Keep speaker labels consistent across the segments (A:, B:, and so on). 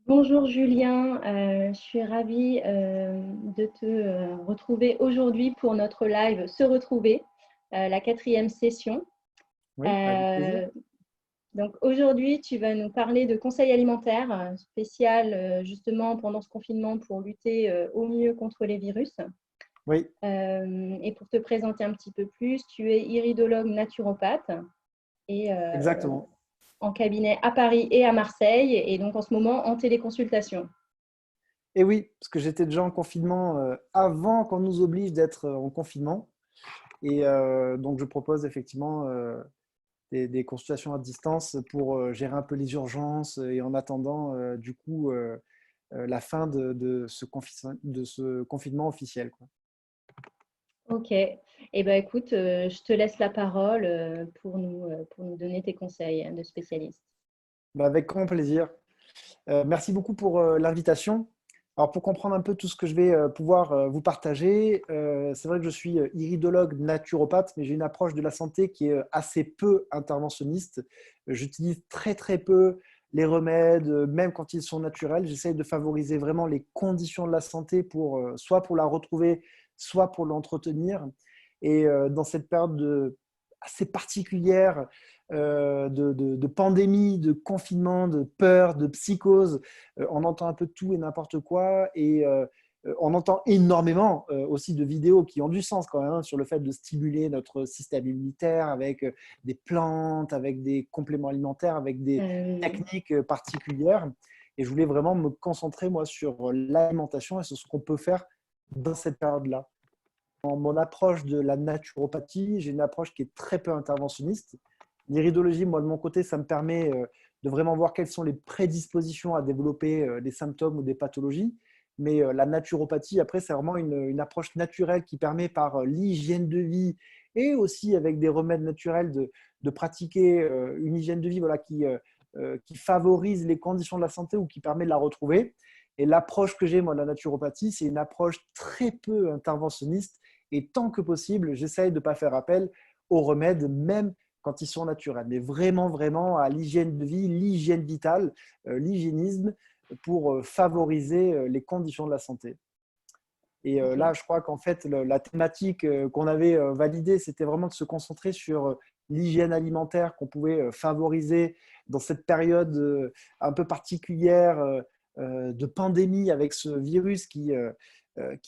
A: Bonjour Julien, je suis ravie de te retrouver aujourd'hui pour notre live Se retrouver, la quatrième session.
B: Oui, avec plaisir.
A: Euh, donc aujourd'hui, tu vas nous parler de conseils alimentaires spécial justement pendant ce confinement pour lutter au mieux contre les virus.
B: Oui,
A: Et pour te présenter un petit peu plus, tu es iridologue naturopathe et
B: exactement.
A: en cabinet à Paris et à Marseille et donc en ce moment en téléconsultation.
B: Et oui, parce que j'étais déjà en confinement avant qu'on nous oblige d'être en confinement. Et donc, je propose effectivement des consultations à distance pour gérer un peu les urgences et en attendant, la fin de ce confinement officiel, quoi.
A: Ok. Eh ben, écoute, je te laisse la parole pour nous donner tes conseils de spécialiste.
B: Bah, avec grand plaisir. Merci beaucoup pour l'invitation. Alors, pour comprendre un peu tout ce que je vais pouvoir vous partager, c'est vrai que je suis iridologue naturopathe, mais j'ai une approche de la santé qui est assez peu interventionniste. J'utilise très très peu les remèdes, même quand ils sont naturels. J'essaye de favoriser vraiment les conditions de la santé pour soit pour la retrouver, soit pour l'entretenir. Et dans cette période assez particulière de pandémie, de confinement, de peur, de psychose. On entend un peu tout et n'importe quoi et on entend énormément aussi de vidéos qui ont du sens quand même hein, sur le fait de stimuler notre système immunitaire avec des plantes, avec des compléments alimentaires, avec des
A: Euh,
B: techniques particulières. Et je voulais vraiment me concentrer moi sur l'alimentation et sur ce qu'on peut faire dans cette période-là. Dans mon approche de la naturopathie, j'ai une approche qui est très peu interventionniste. L'iridologie, moi, de mon côté, ça me permet de vraiment voir quelles sont les prédispositions à développer des symptômes ou des pathologies. Mais la naturopathie, après, c'est vraiment une approche naturelle qui permet par l'hygiène de vie et aussi avec des remèdes naturels de pratiquer une hygiène de vie voilà, qui favorise les conditions de la santé ou qui permet de la retrouver. Et l'approche que j'ai, moi, de la naturopathie, c'est une approche très peu interventionniste et tant que possible, j'essaye de ne pas faire appel aux remèdes, même quand ils sont naturels, mais vraiment, vraiment à l'hygiène de vie, l'hygiène vitale, l'hygiénisme pour favoriser les conditions de la santé. Et
A: ok.
B: là, je crois qu'en fait, la thématique qu'on avait validée, c'était vraiment de se concentrer sur l'hygiène alimentaire qu'on pouvait favoriser dans cette période un peu particulière de pandémie avec ce virus qui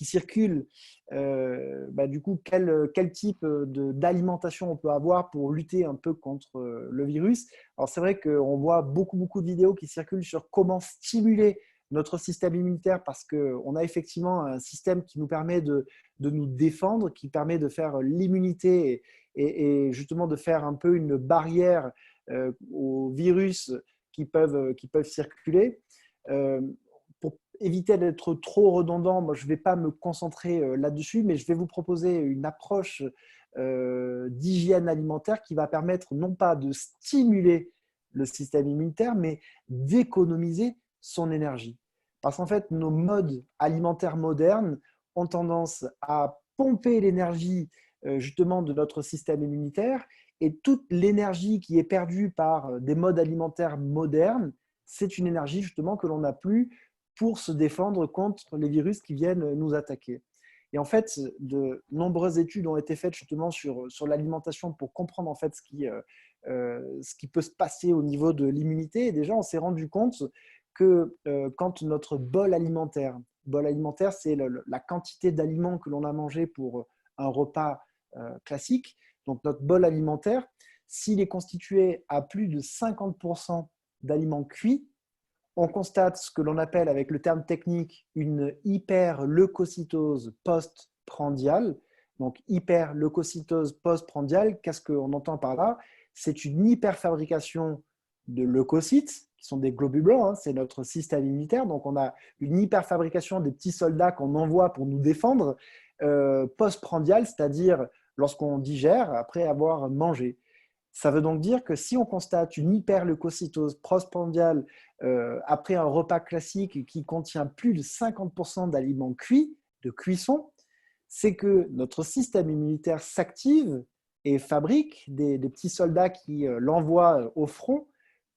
B: circule. Du coup, quel type d'alimentation on peut avoir pour lutter un peu contre le virus. Alors, c'est vrai qu'on voit beaucoup, beaucoup de vidéos qui circulent sur comment stimuler notre système immunitaire parce qu'on a effectivement un système qui nous permet de nous défendre, qui permet de faire l'immunité et justement de faire un peu une barrière aux virus qui peuvent circuler. Euh, pour éviter d'être trop redondant, moi, je ne vais pas me concentrer là-dessus, mais je vais vous proposer une approche d'hygiène alimentaire qui va permettre non pas de stimuler le système immunitaire, mais d'économiser son énergie. Parce qu'en fait, nos modes alimentaires modernes ont tendance à pomper l'énergie justement de notre système immunitaire et toute l'énergie qui est perdue par des modes alimentaires modernes, c'est une énergie justement que l'on n'a plus pour se défendre contre les virus qui viennent nous attaquer. Et en fait, de nombreuses études ont été faites justement sur l'alimentation pour comprendre en fait ce qui peut se passer au niveau de l'immunité. Et déjà, on s'est rendu compte que quand notre bol alimentaire, c'est la quantité d'aliments que l'on a mangé pour un repas classique, donc notre bol alimentaire, s'il est constitué à plus de 50% d'aliments cuits, on constate ce que l'on appelle avec le terme technique une hyperleucocytose postprandiale. Donc, hyperleucocytose postprandiale, qu'est-ce qu'on entend par là? C'est une hyperfabrication de leucocytes, qui sont des globules blancs, hein, c'est notre système immunitaire. Donc, on a une hyperfabrication des petits soldats qu'on envoie pour nous défendre, postprandiale, c'est-à-dire lorsqu'on digère après avoir mangé. Ça veut donc dire que si on constate une hyperleucocytose postprandiale après un repas classique qui contient plus de 50% d'aliments cuits, de cuisson, c'est que notre système immunitaire s'active et fabrique des petits soldats qui l'envoient au front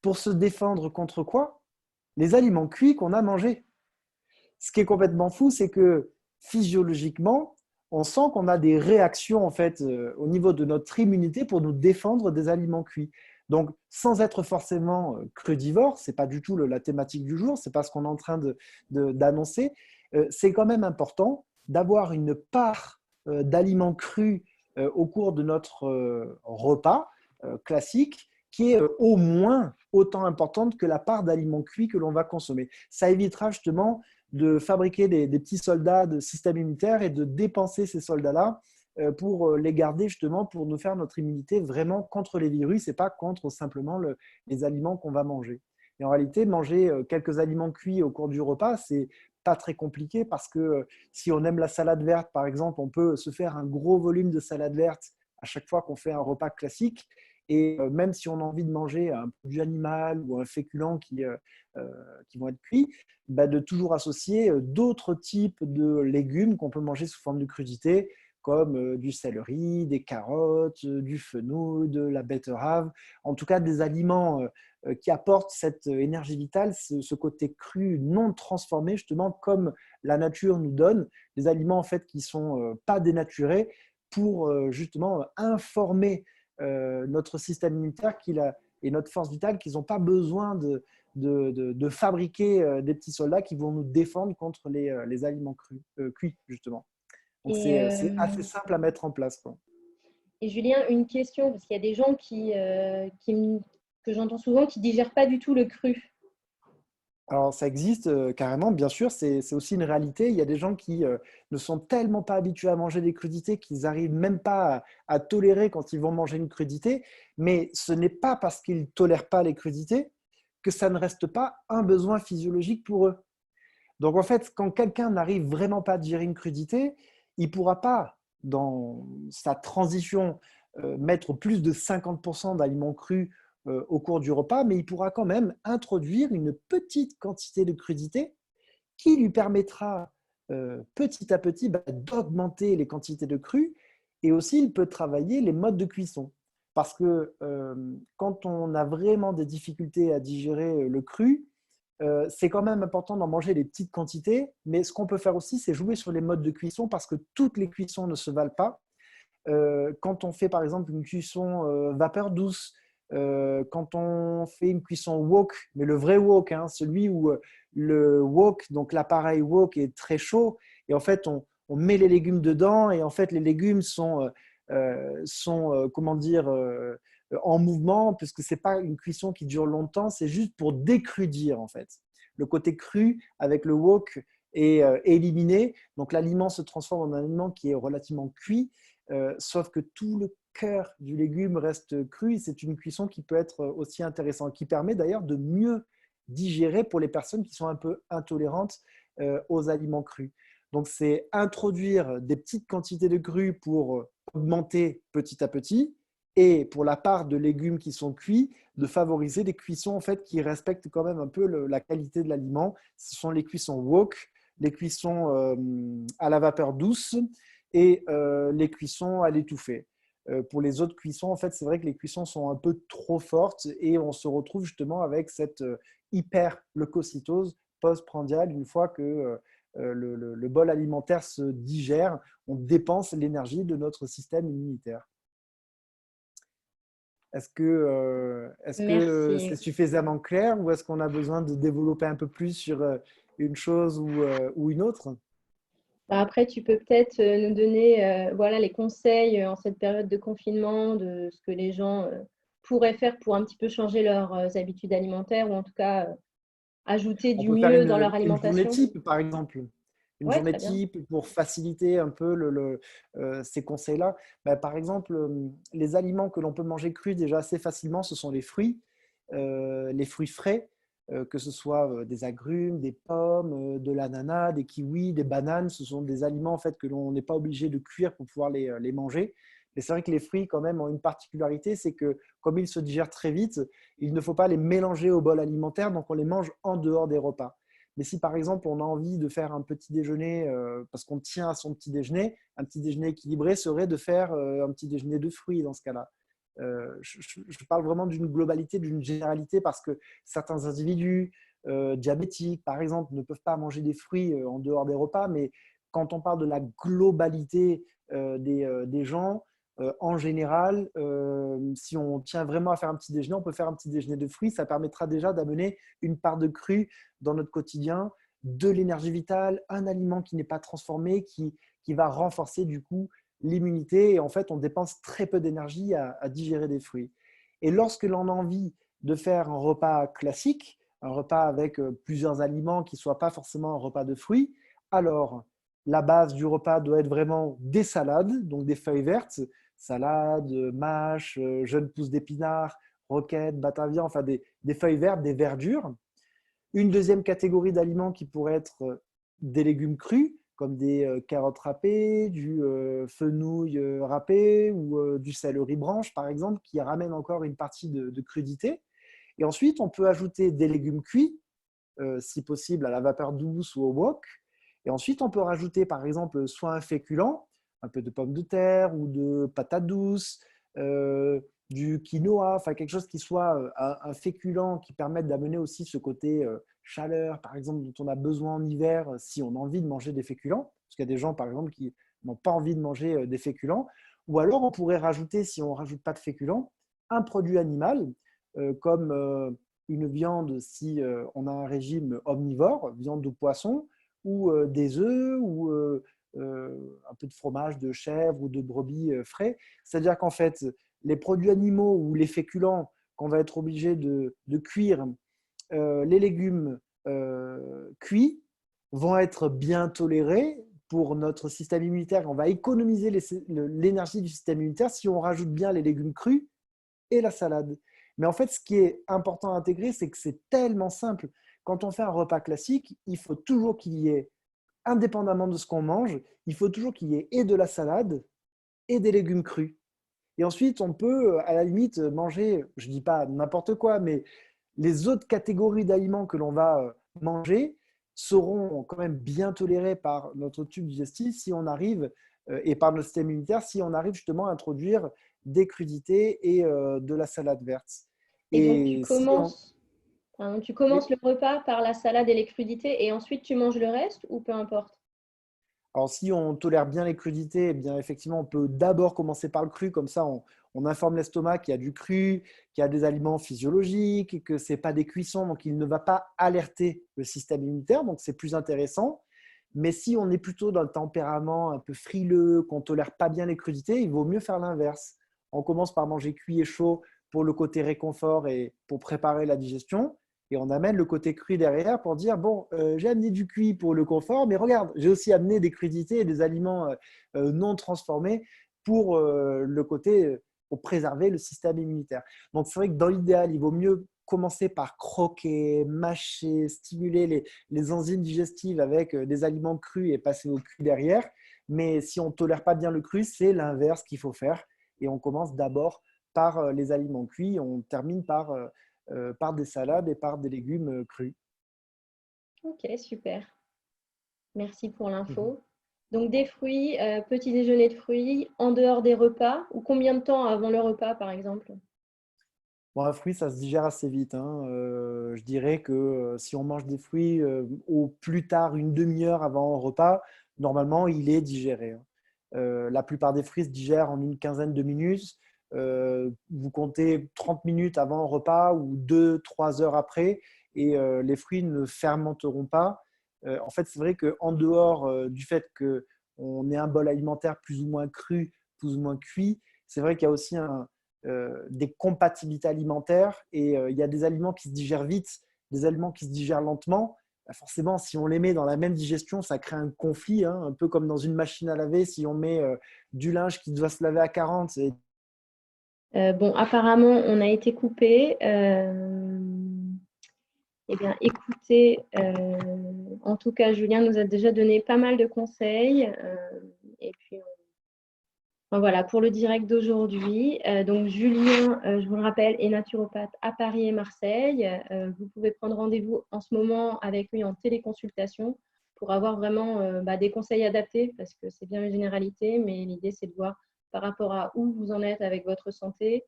B: pour se défendre contre quoi? les aliments cuits qu'on a mangés. Ce qui est complètement fou, c'est que physiologiquement, on sent qu'on a des réactions en fait au niveau de notre immunité pour nous défendre des aliments cuits. Donc, sans être forcément crudivore, c'est pas du tout la thématique du jour, c'est pas ce qu'on est en train d'annoncer. C'est quand même important d'avoir une part d'aliments crus au cours de notre repas classique qui est au moins autant importante que la part d'aliments cuits que l'on va consommer. Ça évitera justement de fabriquer des petits soldats de système immunitaire et de dépenser ces soldats-là pour les garder justement pour nous faire notre immunité vraiment contre les virus et pas contre simplement les aliments qu'on va manger. Et en réalité, manger quelques aliments cuits au cours du repas, c'est pas très compliqué parce que si on aime la salade verte, par exemple, on peut se faire un gros volume de salade verte à chaque fois qu'on fait un repas classique. Et même si on a envie de manger un produit animal ou un féculent qui vont être cuits, bah, de toujours associer d'autres types de légumes qu'on peut manger sous forme de crudité, comme du céleri, des carottes, du fenouil, de la betterave, en tout cas des aliments qui apportent cette énergie vitale, ce côté cru non transformé, justement comme la nature nous donne, des aliments en fait qui ne sont pas dénaturés pour justement informer notre système immunitaire et notre force vitale qu'ils n'ont pas besoin de fabriquer des petits soldats qui vont nous défendre contre les aliments cuits, justement. Donc,
A: Et,
B: c'est assez simple à mettre en place, quoi.
A: et Julien, une question, parce qu'il y a des gens que j'entends souvent qui ne digèrent pas du tout le cru.
B: Alors, ça existe carrément, bien sûr, c'est aussi une réalité. Il y a des gens qui ne sont tellement pas habitués à manger des crudités qu'ils n'arrivent même pas à tolérer quand ils vont manger une crudité. Mais ce n'est pas parce qu'ils ne tolèrent pas les crudités que ça ne reste pas un besoin physiologique pour eux. Donc, en fait, quand quelqu'un n'arrive vraiment pas à digérer une crudité, il ne pourra pas, dans sa transition, mettre plus de 50% d'aliments crus au cours du repas, mais il pourra quand même introduire une petite quantité de crudité qui lui permettra petit à petit d'augmenter les quantités de cru et aussi il peut travailler les modes de cuisson. Parce que quand on a vraiment des difficultés à digérer le cru, c'est quand même important d'en manger des petites quantités, mais ce qu'on peut faire aussi, c'est jouer sur les modes de cuisson parce que toutes les cuissons ne se valent pas. Quand on fait par exemple une cuisson vapeur douce, quand on fait une cuisson wok, mais le vrai wok, hein, celui où le wok, donc l'appareil wok est très chaud, et en fait on met les légumes dedans, et en fait les légumes sont comment dire, en mouvement, puisque ce n'est pas une cuisson qui dure longtemps, c'est juste pour décrudir en fait. Le côté cru avec le wok est éliminé, donc l'aliment se transforme en un aliment qui est relativement cuit, sauf que tout le cœur du légume reste cru et c'est une cuisson qui peut être aussi intéressante, qui permet d'ailleurs de mieux digérer pour les personnes qui sont un peu intolérantes aux aliments crus. Donc, c'est introduire des petites quantités de cru pour augmenter petit à petit et pour la part de légumes qui sont cuits, de favoriser des cuissons en fait, qui respectent quand même un peu la qualité de l'aliment. Ce sont les cuissons wok, les cuissons à la vapeur douce et les cuissons à l'étouffée. Pour les autres cuissons, en fait, c'est vrai que les cuissons sont un peu trop fortes et on se retrouve justement avec cette hyperleucocytose postprandiale une fois que le bol alimentaire se digère, on dépense l'énergie de notre système immunitaire. Est-ce que c'est
A: Merci.
B: suffisamment clair ou est-ce qu'on a besoin de développer un peu plus sur une chose ou une autre?
A: Bah, après, tu peux peut-être nous donner voilà, les conseils en cette période de confinement, de ce que les gens pourraient faire pour un petit peu changer leurs habitudes alimentaires ou en tout cas ajouter
B: On
A: du
B: peut faire
A: mieux dans leur
B: une journée
A: alimentation.
B: type, par exemple. Une
A: Ouais,
B: journée
A: très bien.
B: type pour faciliter un peu ces conseils-là. Ben, par exemple, les aliments que l'on peut manger crus déjà assez facilement, ce sont les fruits frais, que ce soit des agrumes, des pommes, de l'ananas, des kiwis, des bananes. Ce sont des aliments en fait, que l'on n'est pas obligé de cuire pour pouvoir les manger. Mais c'est vrai que les fruits, quand même, ont une particularité, c'est que comme ils se digèrent très vite, il ne faut pas les mélanger au bol alimentaire, donc on les mange en dehors des repas. Mais si par exemple on a envie de faire un petit déjeuner parce qu'on tient à son petit déjeuner, un petit déjeuner équilibré serait de faire un petit déjeuner de fruits dans ce cas-là. Je parle vraiment d'une globalité, d'une généralité parce que certains individus diabétiques, par exemple, ne peuvent pas manger des fruits en dehors des repas, mais quand on parle de la globalité des gens, en général, si on tient vraiment à faire un petit déjeuner, on peut faire un petit déjeuner de fruits. Ça permettra déjà d'amener une part de cru dans notre quotidien, de l'énergie vitale, un aliment qui n'est pas transformé, qui va renforcer du coup l'immunité. Et en fait, on dépense très peu d'énergie à digérer des fruits. Et lorsque l'on a envie de faire un repas classique, un repas avec plusieurs aliments qui ne soient pas forcément un repas de fruits, alors la base du repas doit être vraiment des salades, donc des feuilles vertes, salade, mâche, jeunes pousses d'épinards, roquettes, batavian, enfin des feuilles vertes, des verdures. Une deuxième catégorie d'aliments qui pourrait être des légumes crus, comme des carottes râpées, du fenouil râpé ou du céleri branche, par exemple, qui ramène encore une partie de crudité. Et ensuite, on peut ajouter des légumes cuits, si possible à la vapeur douce ou au wok. Et ensuite, on peut rajouter, par exemple, soit un féculent, un peu de pommes de terre ou de patates douces, du quinoa, enfin quelque chose qui soit un féculent qui permette d'amener aussi ce côté chaleur, par exemple, dont on a besoin en hiver si on a envie de manger des féculents. Parce qu'il y a des gens, par exemple, qui n'ont pas envie de manger des féculents. Ou alors, on pourrait rajouter, si on ne rajoute pas de féculents, un produit animal, comme une viande si on a un régime omnivore, viande ou poisson, ou des œufs, ou un peu de fromage de chèvre ou de brebis frais. C'est-à-dire qu'en fait, les produits animaux ou les féculents qu'on va être obligé de cuire, les légumes cuits vont être bien tolérés pour notre système immunitaire. On va économiser l'énergie du système immunitaire si on rajoute bien les légumes crus et la salade. Mais en fait, ce qui est important à intégrer, c'est que c'est tellement simple. Quand on fait un repas classique, il faut toujours qu'il y ait, indépendamment de ce qu'on mange, il faut toujours qu'il y ait et de la salade et des légumes crus. Et ensuite, on peut, à la limite, manger, je ne dis pas n'importe quoi, mais les autres catégories d'aliments que l'on va manger seront quand même bien tolérés par notre tube digestif si on arrive, et par notre système immunitaire, si on arrive justement à introduire des crudités et de la salade verte.
A: Et donc,
B: Et si on...
A: tu commences
B: Oui.
A: le repas par la salade et les crudités et ensuite tu manges le reste ou peu importe?
B: Alors, si on tolère bien les crudités, eh bien, effectivement, on peut d'abord commencer par le cru. Comme ça, on informe l'estomac qu'il y a du cru, qu'il y a des aliments physiologiques, que ce n'est pas des cuissons, donc il ne va pas alerter le système immunitaire. Donc, c'est plus intéressant. Mais si on est plutôt dans le tempérament un peu frileux, qu'on ne tolère pas bien les crudités, il vaut mieux faire l'inverse. On commence par manger cuit et chaud pour le côté réconfort et pour préparer la digestion. Et on amène le côté cuit derrière pour dire, bon, j'ai amené du cuit pour le confort, mais regarde, j'ai aussi amené des crudités et des aliments non transformés pour le côté, pour préserver le système immunitaire. Donc, c'est vrai que dans l'idéal, il vaut mieux commencer par croquer, mâcher, stimuler les enzymes digestives avec des aliments crus et passer au cuit derrière. Mais si on ne tolère pas bien le cru, c'est l'inverse qu'il faut faire. Et on commence d'abord par les aliments cuits, on termine par des salades et par des légumes crus.
A: Ok, super. Merci pour l'info. Donc des fruits, petit déjeuner de fruits en dehors des repas ou combien de temps avant le repas par exemple?
B: Bon, un fruit, ça se digère assez vite, hein. Je dirais que si on mange des fruits au plus tard une demi-heure avant le repas, normalement, il est digéré, hein. La plupart des fruits se digèrent en une quinzaine de minutes. Vous comptez 30 minutes avant le repas ou 2, 3 heures après et les fruits ne fermenteront pas. En fait, c'est vrai qu'en dehors du fait qu'on ait un bol alimentaire plus ou moins cru, plus ou moins cuit, c'est vrai qu'il y a aussi des compatibilités alimentaires et il y a des aliments qui se digèrent vite, des aliments qui se digèrent lentement. Bah, forcément, si on les met dans la même digestion, ça crée un conflit, hein, un peu comme dans une machine à laver. Si on met du linge qui doit se laver à 40,
A: Bon, apparemment, on a été coupé. Eh bien, écoutez, en tout cas, Julien nous a déjà donné pas mal de conseils. Et puis, enfin, voilà, pour le direct d'aujourd'hui. Donc, Julien, je vous le rappelle, est naturopathe à Paris et Marseille. Vous pouvez prendre rendez-vous en ce moment avec lui en téléconsultation pour avoir vraiment des conseils adaptés parce que c'est bien une généralité, mais l'idée, c'est de voir par rapport à où vous en êtes avec votre santé,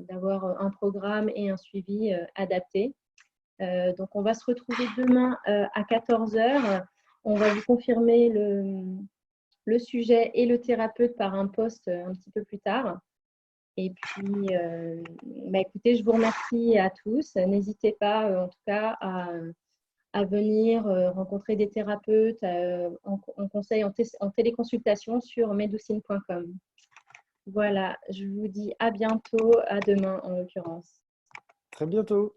A: d'avoir un programme et un suivi adapté. Donc, on va se retrouver demain à 14 heures. On va vous confirmer le sujet et le thérapeute par un post un petit peu plus tard. Et puis, écoutez, je vous remercie à tous. N'hésitez pas, en tout cas, à venir rencontrer des thérapeutes en conseil, en téléconsultation sur medoucine.com. Voilà, je vous dis à bientôt, à demain en l'occurrence.
B: Très bientôt.